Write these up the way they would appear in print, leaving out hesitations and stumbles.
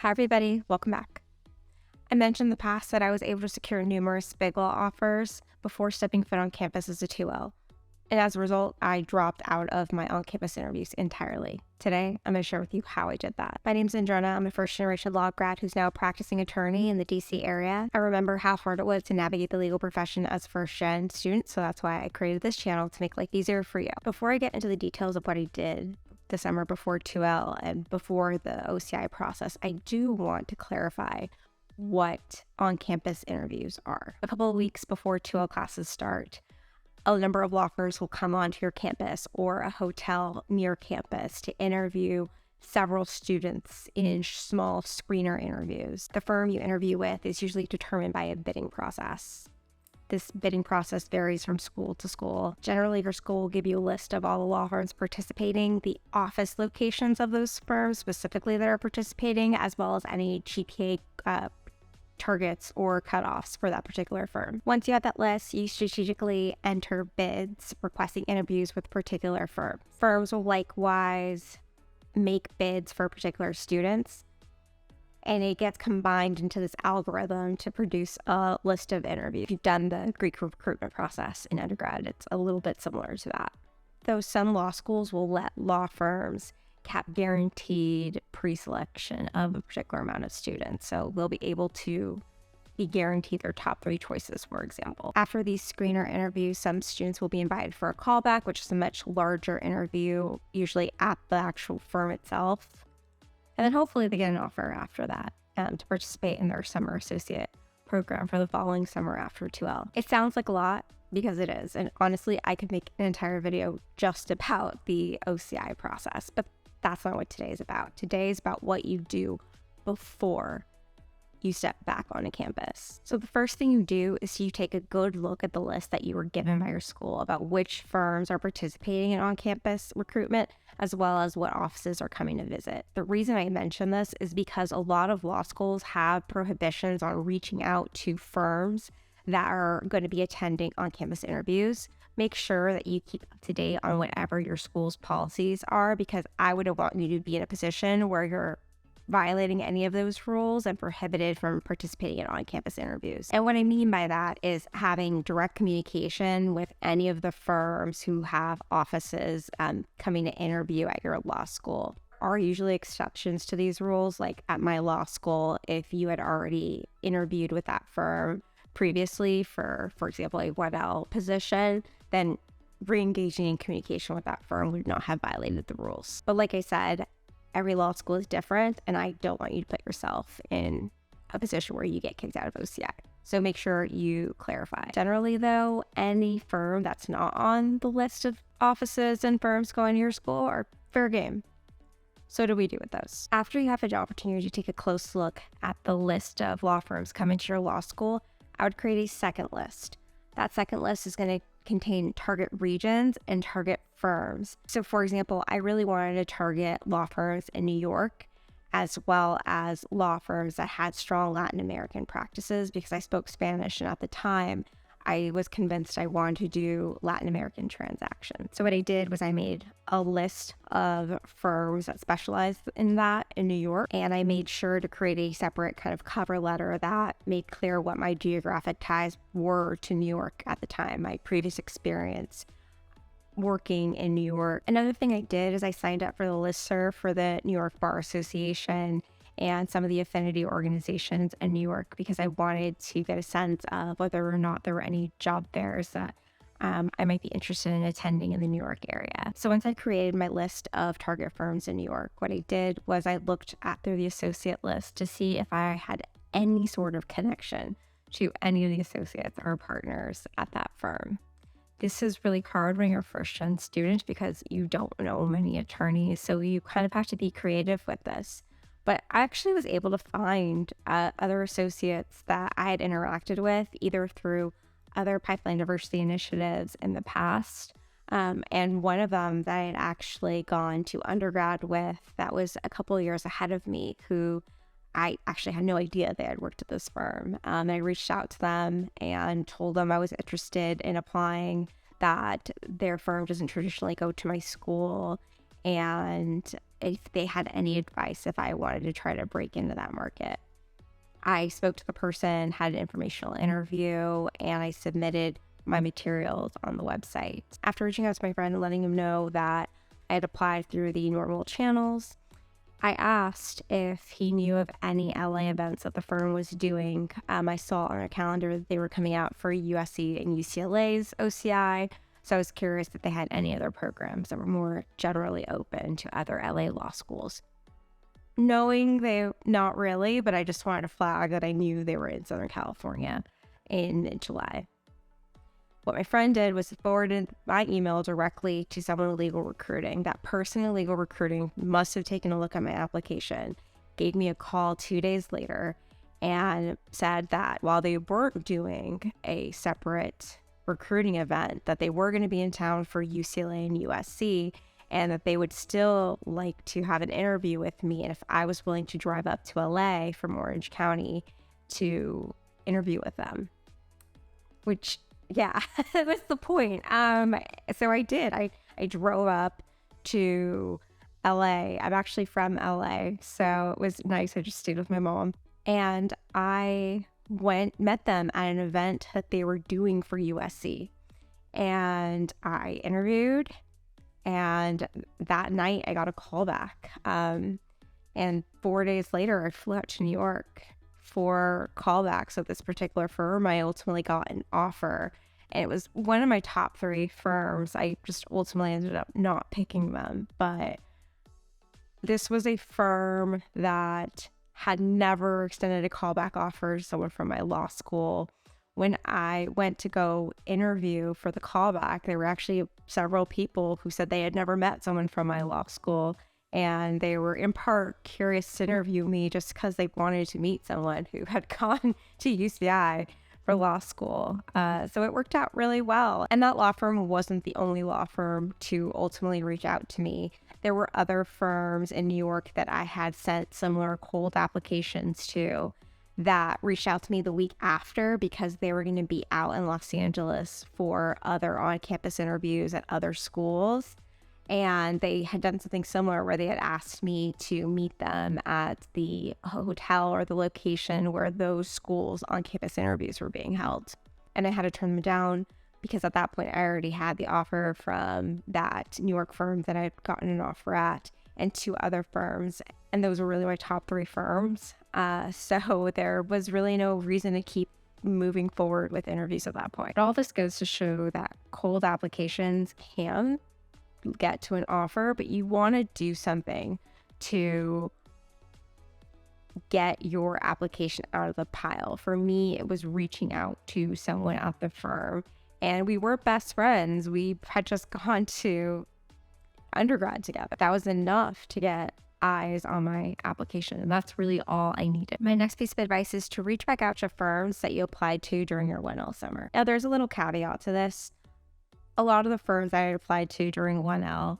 Hi everybody, welcome back. I mentioned in the past that I was able to secure numerous big law offers before stepping foot on campus as a 2L. And as a result, I dropped out of my on-campus interviews entirely. Today, I'm going to share with you how I did that. My name's Androna. I'm a first-generation law grad who's now a practicing attorney in the DC area. I remember how hard it was to navigate the legal profession as a first-gen student, so that's why I created this channel to make life easier for you. Before I get into the details of what I did this summer before 2L and before the OCI process, I do want to clarify what on-campus interviews are. A couple of weeks before 2L classes start, a number of law firms will come onto your campus or a hotel near campus to interview several students in small screener interviews. The firm you interview with is usually determined by a bidding process. This bidding process varies from school to school. Generally, your school will give you a list of all the law firms participating, the office locations of those firms specifically that are participating, as well as any GPA targets or cutoffs for that particular firm. Once you have that list, you strategically enter bids requesting interviews with particular firms. Firms will likewise make bids for particular students, and it gets combined into this algorithm to produce a list of interviews. If you've done the Greek recruitment process in undergrad, it's a little bit similar to that. Though some law schools will let law firms cap guaranteed pre-selection of a particular amount of students. So they'll be able to be guaranteed their top 3 choices, for example. After these screener interviews, some students will be invited for a callback, which is a much larger interview, usually at the actual firm itself. And then hopefully they get an offer after that to participate in their summer associate program for the following summer after 2L. It sounds like a lot because it is. And honestly, I could make an entire video just about the OCI process, but that's not what today is about. Today is about what you do before you step back on a campus. So the first thing you do is you take a good look at the list that you were given by your school about which firms are participating in on-campus recruitment, as well as what offices are coming to visit. The reason I mention this is because a lot of law schools have prohibitions on reaching out to firms that are going to be attending on-campus interviews. Make sure that you keep up to date on whatever your school's policies are, because I wouldn't want you to be in a position where you're violating any of those rules and prohibited from participating in on-campus interviews. And what I mean by that is having direct communication with any of the firms who have offices coming to interview at your law school. Are usually exceptions to these rules. Like at my law school, if you had already interviewed with that firm previously for example, a 1L position, then re-engaging in communication with that firm would not have violated the rules. But like I said, every law school is different, and I don't want you to put yourself in a position where you get kicked out of OCI. So make sure you clarify. Generally though, any firm that's not on the list of offices and firms going to your school are fair game. So what do we do with those? After you have an opportunity to take a close look at the list of law firms coming to your law school, I would create a second list. That second list is going to contain target regions and target firms. So for example, I really wanted to target law firms in New York, as well as law firms that had strong Latin American practices, because I spoke Spanish, and at the time I was convinced I wanted to do Latin American transactions. So what I did was I made a list of firms that specialized in that in New York, and I made sure to create a separate kind of cover letter that made clear what my geographic ties were to New York at the time, my previous experience working in New York. Another thing I did is I signed up for the listserv for the New York Bar Association and some of the affinity organizations in New York, because I wanted to get a sense of whether or not there were any job fairs that I might be interested in attending in the New York area. So once I created my list of target firms in New York, what I did was I looked through the associate list to see if I had any sort of connection to any of the associates or partners at that firm. This is really hard when you're a first-gen student because you don't know many attorneys, so you kind of have to be creative with this. But I actually was able to find other associates that I had interacted with, either through other pipeline diversity initiatives in the past. And one of them that I had actually gone to undergrad with, that was a couple of years ahead of me, who I actually had no idea they had worked at this firm. I reached out to them and told them I was interested in applying, that their firm doesn't traditionally go to my school, and if they had any advice if I wanted to try to break into that market. I spoke to the person, had an informational interview, and I submitted my materials on the website. After reaching out to my friend and letting him know that I had applied through the normal channels, I asked if he knew of any LA events that the firm was doing. I saw on our calendar that they were coming out for USC and UCLA's OCI, so I was curious if they had any other programs that were more generally open to other LA law schools. Knowing they not really, but I just wanted to flag that I knew they were in Southern California in mid-July. What my friend did was forwarded my email directly to someone in legal recruiting. That person in legal recruiting must have taken a look at my application, gave me a call 2 days later, and said that while they weren't doing a separate recruiting event, that they were going to be in town for UCLA and USC, and that they would still like to have an interview with me, and if I was willing to drive up to LA from Orange County to interview with them. Which, yeah, that's the point. So I did. I drove up to LA. I'm actually from LA, so it was nice. I just stayed with my mom. And I met them at an event that they were doing for USC. And I interviewed, and that night I got a call back. And 4 days later, I flew out to New York for callbacks of this particular firm. I ultimately got an offer, and it was one of my top 3 firms. I just ultimately ended up not picking them, but this was a firm that had never extended a callback offer to someone from my law school. When I went to go interview for the callback, there were actually several people who said they had never met someone from my law school, and they were in part curious to interview me just because they wanted to meet someone who had gone to UCI for law school. So it worked out really well. And that law firm wasn't the only law firm to ultimately reach out to me. There were other firms in New York that I had sent similar cold applications to that reached out to me the week after because they were going to be out in Los Angeles for other on-campus interviews at other schools. And they had done something similar where they had asked me to meet them at the hotel or the location where those schools' on-campus interviews were being held. And I had to turn them down because at that point I already had the offer from that New York firm that I'd gotten an offer at and 2 other firms. And those were really my top 3 firms. So there was really no reason to keep moving forward with interviews at that point. All this goes to show that cold applications can get to an offer, but you want to do something to get your application out of the pile. For me, it was reaching out to someone at the firm, and we were best friends. We had just gone to undergrad together. That was enough to get eyes on my application, and that's really all I needed. My next piece of advice is to reach back out to firms that you applied to during your 1L summer. Now, there's a little caveat to this. A lot of the firms that I applied to during 1L,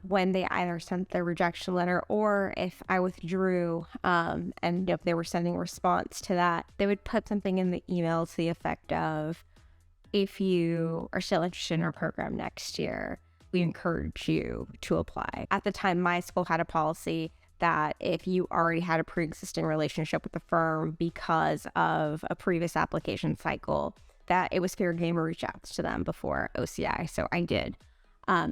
when they either sent their rejection letter or if I withdrew and if they were sending a response to that, they would put something in the email to the effect of, if you are still interested in our program next year, we encourage you to apply. At the time, my school had a policy that if you already had a pre-existing relationship with the firm because of a previous application cycle, that it was fair game to reach out to them before OCI. So I did,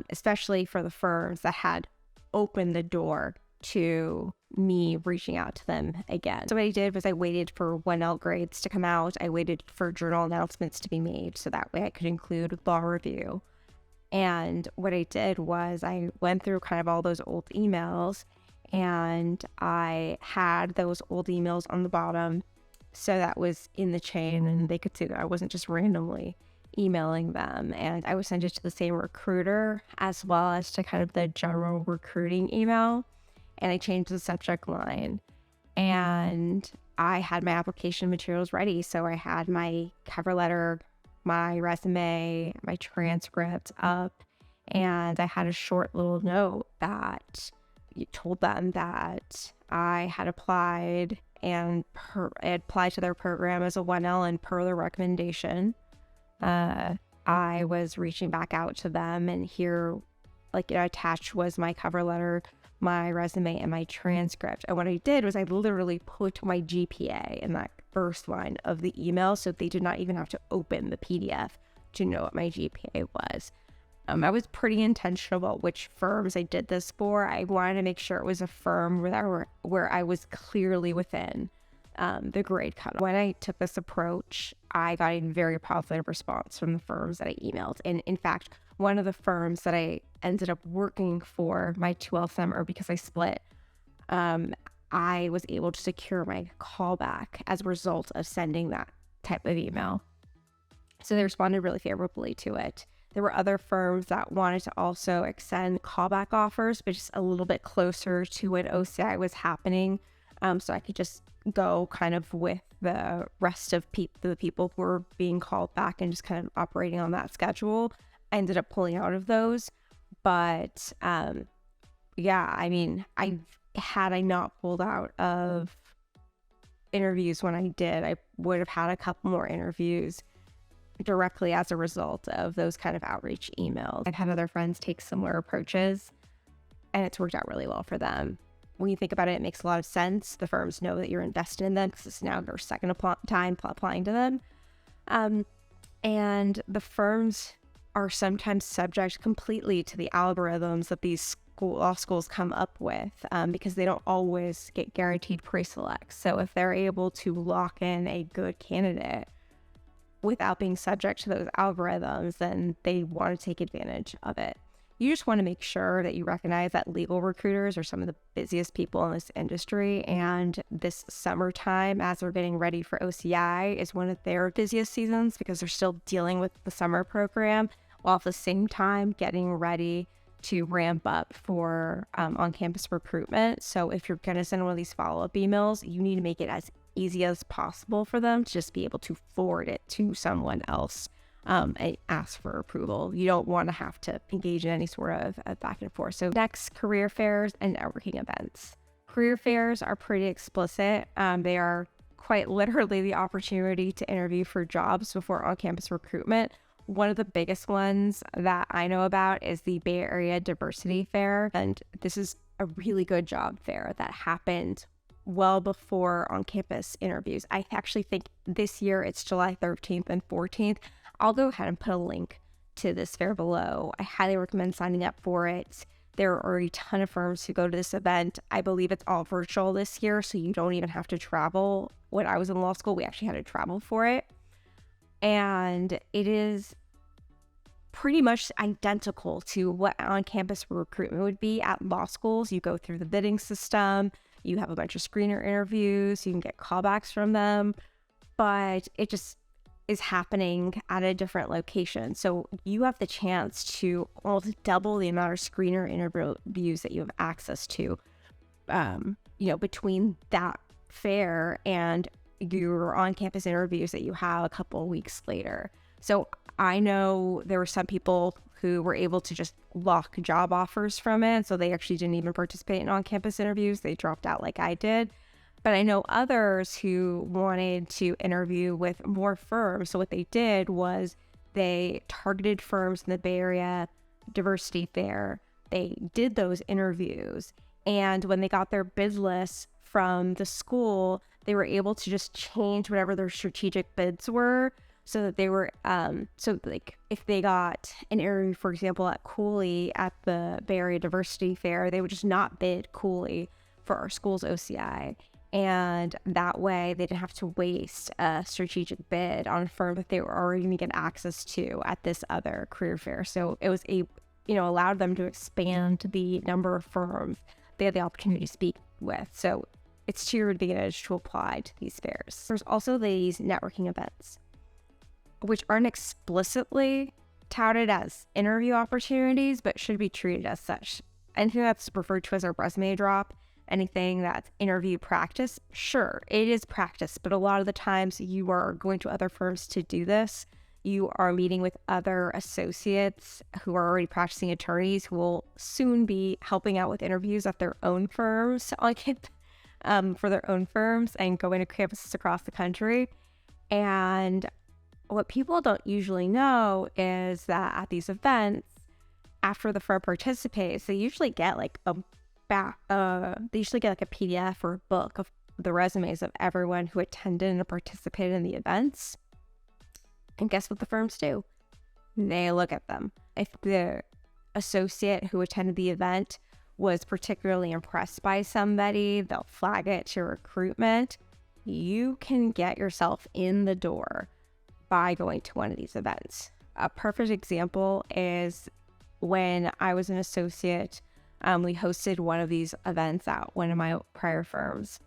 especially for the firms that had opened the door to me reaching out to them again. So what I did was I waited for 1L grades to come out. I waited for journal announcements to be made so that way I could include law review. And what I did was I went through kind of all those old emails, and I had those old emails on the bottom. So that was in the chain, and they could see that I wasn't just randomly emailing them. And I would send it to the same recruiter as well as to kind of the general recruiting email. And I changed the subject line. And I had my application materials ready. So I had my cover letter, my resume, my transcript up. And I had a short little note that told them that I had applied and applied to their program as a 1L, and per their recommendation, I was reaching back out to them, and here attached was my cover letter, my resume, and my transcript. And what I did was I literally put my GPA in that first line of the email, so they did not even have to open the PDF to know what my GPA was. I was pretty intentional about which firms I did this for. I wanted to make sure it was a firm where I was clearly within the grade cut. When I took this approach, I got a very positive response from the firms that I emailed. And in fact, one of the firms that I ended up working for my 2L summer, because I split, I was able to secure my callback as a result of sending that type of email. So they responded really favorably to it. There were other firms that wanted to also extend callback offers, but just a little bit closer to when OCI was happening. So I could just go kind of with the rest of the people who were being called back and just kind of operating on that schedule. I ended up pulling out of those. But had I not pulled out of interviews when I did, I would have had a couple more interviews directly as a result of those kind of outreach emails. I've had other friends take similar approaches, and it's worked out really well for them. When you think about it, it makes a lot of sense. The firms know that you're invested in them because it's now their second time applying to them. And the firms are sometimes subject completely to the algorithms that these law schools come up with, because they don't always get guaranteed pre-selects. So if they're able to lock in a good candidate without being subject to those algorithms, then they want to take advantage of it. You just want to make sure that you recognize that legal recruiters are some of the busiest people in this industry, and this summertime, as they're getting ready for OCI, is one of their busiest seasons because they're still dealing with the summer program while at the same time getting ready to ramp up for on-campus recruitment. So if you're going to send one of these follow-up emails, you need to make it as easy as possible for them to just be able to forward it to someone else and ask for approval. You don't want to have to engage in any sort of back and forth. So next, career fairs and networking events. Career fairs are pretty explicit. They are quite literally the opportunity to interview for jobs before on-campus recruitment. One of the biggest ones that I know about is the Bay Area Diversity Fair. And this is a really good job fair that happened well before on-campus interviews. I actually think this year it's July 13th and 14th. I'll go ahead and put a link to this fair below. I highly recommend signing up for it. There are already a ton of firms who go to this event. I believe it's all virtual this year, so you don't even have to travel. When I was in law school, we actually had to travel for it. And it is pretty much identical to what on-campus recruitment would be at law schools. You go through the bidding system, you have a bunch of screener interviews, you can get callbacks from them, but it just is happening at a different location. So you have the chance to almost double the amount of screener interviews that you have access to, between that fair and your on-campus interviews that you have a couple of weeks later. So I know there were some people who were able to just lock job offers from it. So they actually didn't even participate in on-campus interviews. They dropped out like I did. But I know others who wanted to interview with more firms. So what they did was they targeted firms in the Bay Area Diversity Fair. They did those interviews. And when they got their bid lists from the school, they were able to just change whatever their strategic bids were, so that they were, if they got an interview, for example, at Cooley at the Bay Area Diversity Fair, they would just not bid Cooley for our school's OCI. And that way they didn't have to waste a strategic bid on a firm that they were already going to get access to at this other career fair. So it was allowed them to expand the number of firms they had the opportunity to speak with. So it's to your advantage to apply to these fairs. There's also these networking events, which aren't explicitly touted as interview opportunities, but should be treated as such. Anything that's referred to as a resume drop, anything that's interview practice, sure, it is practice, but a lot of the times you are going to other firms to do this. You are meeting with other associates who are already practicing attorneys who will soon be helping out with interviews at their own firms for their own firms and going to campuses across the country. And what people don't usually know is that at these events, after the firm participates, they usually get like a PDF or a book of the resumes of everyone who attended and participated in the events. And guess what the firms do? They look at them. If the associate who attended the event was particularly impressed by somebody, they'll flag it to recruitment. You can get yourself in the door by going to one of these events. A perfect example is when I was an associate, we hosted one of these events at one of my prior firms.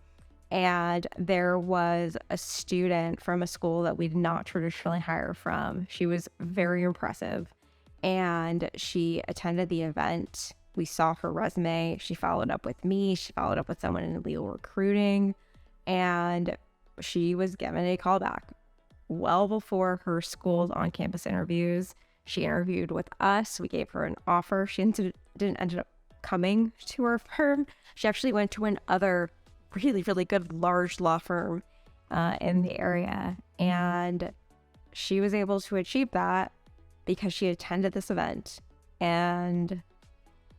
And there was a student from a school that we did not traditionally hire from. She was very impressive, and she attended the event. We saw her resume. She followed up with me. She followed up with someone in legal recruiting, and she was given a callback well before her school's on-campus interviews. She interviewed with us. We gave her an offer. She didn't end up coming to our firm. She actually went to another really, really good large law firm in the area. And she was able to achieve that because she attended this event and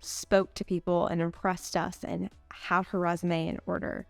spoke to people and impressed us and had her resume in order.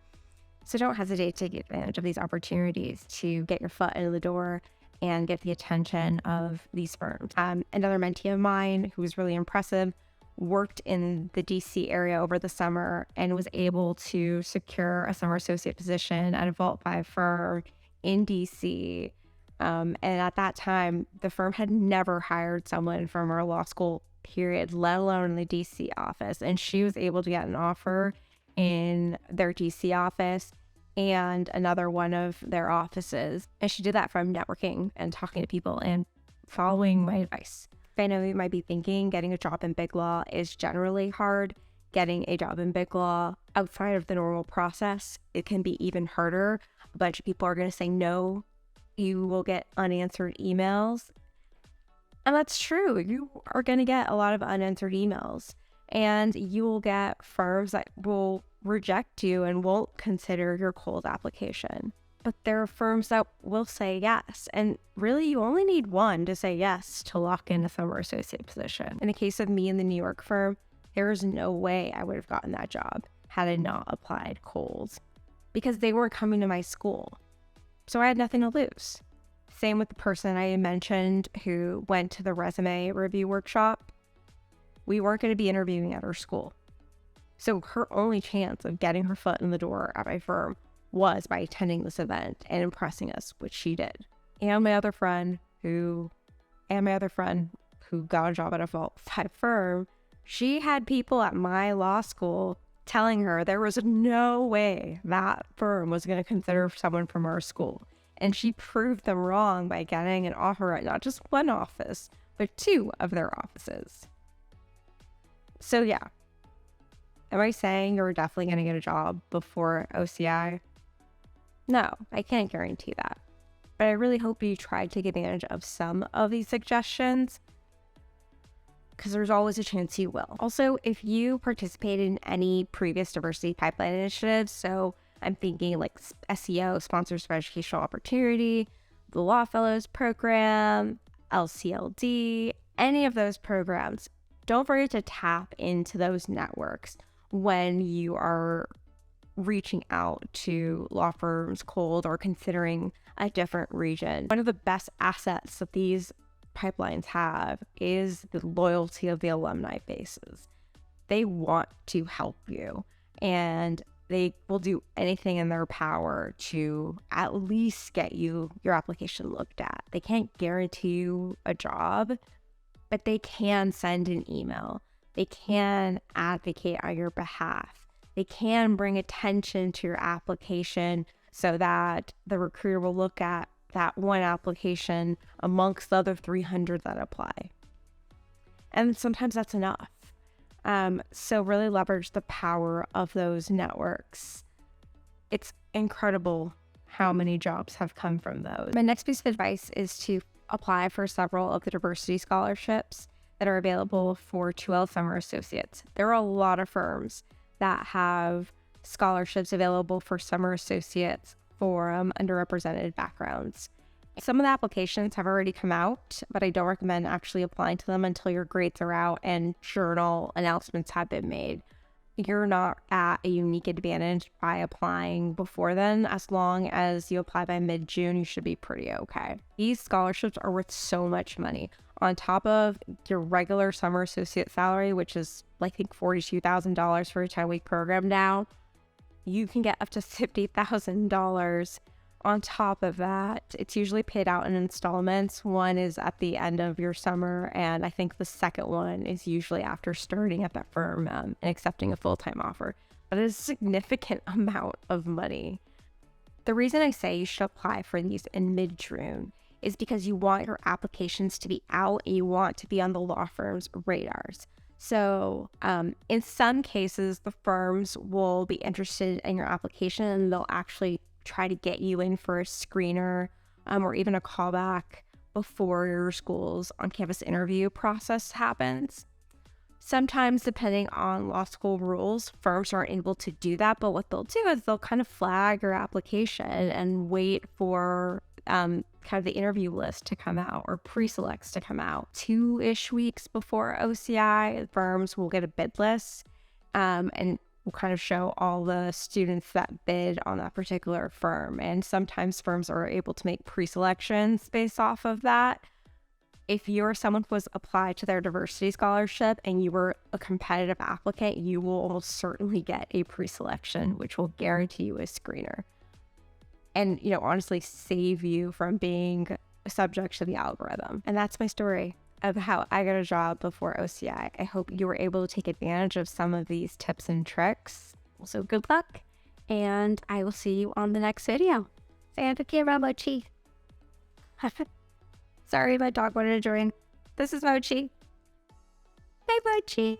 So don't hesitate to take advantage of these opportunities to get your foot in the door and get the attention of these firms. Another mentee of mine who was really impressive worked in the DC area over the summer and was able to secure a summer associate position at a Vault 5 firm in DC. And at that time, the firm had never hired someone from our law school period, let alone in the DC office. And she was able to get an offer in their DC office and another one of their offices. And she did that from networking and talking to people and following my advice. I know you might be thinking getting a job in big law is generally hard. Getting a job in big law outside of the normal process, it can be even harder. A bunch of people are going to say no. You will get unanswered emails. And that's true. You are going to get a lot of unanswered emails. And you will get firms that will reject you and won't consider your cold application. But there are firms that will say yes. And really, you only need one to say yes to lock in a summer associate position. In the case of me in the New York firm, there is no way I would have gotten that job had I not applied cold, because they weren't coming to my school. So I had nothing to lose. Same with the person I mentioned who went to the resume review workshop. We weren't going to be interviewing at her school. So her only chance of getting her foot in the door at my firm was by attending this event and impressing us, which she did. And my other friend who got a job at a Vault 5 firm, she had people at my law school telling her there was no way that firm was going to consider someone from our school. And she proved them wrong by getting an offer at not just one office, but 2 of their offices. So yeah, am I saying you're definitely going to get a job before OCI? No, I can't guarantee that. But I really hope you try to take advantage of some of these suggestions, because there's always a chance you will. Also, if you participated in any previous diversity pipeline initiatives, so I'm thinking like SEO, Sponsors for Educational Opportunity, the Law Fellows Program, LCLD, any of those programs, don't forget to tap into those networks when you are reaching out to law firms cold or considering a different region. One of the best assets that these pipelines have is the loyalty of the alumni bases. They want to help you, and they will do anything in their power to at least get your application looked at. They can't guarantee you a job, but they can send an email. They can advocate on your behalf. They can bring attention to your application so that the recruiter will look at that one application amongst the other 300 that apply. And sometimes that's enough. So really leverage the power of those networks. It's incredible how many jobs have come from those. My next piece of advice is to apply for several of the diversity scholarships that are available for 2L summer associates. There are a lot of firms that have scholarships available for summer associates from underrepresented backgrounds. Some of the applications have already come out, but I don't recommend actually applying to them until your grades are out and journal announcements have been made. You're not at a unique advantage by applying before then. As long as you apply by mid-June, you should be pretty okay. These scholarships are worth so much money. On top of your regular summer associate salary, which is, I think, $42,000 for a 10-week program now, you can get up to $50,000 on top of that. It's usually paid out in installments. One is at the end of your summer, and I think the second one is usually after starting at that firm and accepting a full-time offer. But it's a significant amount of money. The reason I say you should apply for these in mid-June is because you want your applications to be out and you want to be on the law firm's radars. So in some cases, the firms will be interested in your application and they'll actually try to get you in for a screener or even a callback before your school's on-campus interview process happens. Sometimes, depending on law school rules, firms aren't able to do that, but what they'll do is they'll kind of flag your application and wait for kind of the interview list to come out or pre-selects to come out. 2-ish weeks before OCI, firms will get a bid list and will kind of show all the students that bid on that particular firm. And sometimes firms are able to make pre-selections based off of that. If you're someone who was applied to their diversity scholarship and you were a competitive applicant, you will almost certainly get a pre-selection, which will guarantee you a screener. And, honestly save you from being subject to the algorithm. And that's my story of how I got a job before OCI. I hope you were able to take advantage of some of these tips and tricks. So good luck, and I will see you on the next video. Santa camera Mochi. Sorry, my dog wanted to join. This is Mochi. Hey, Mochi.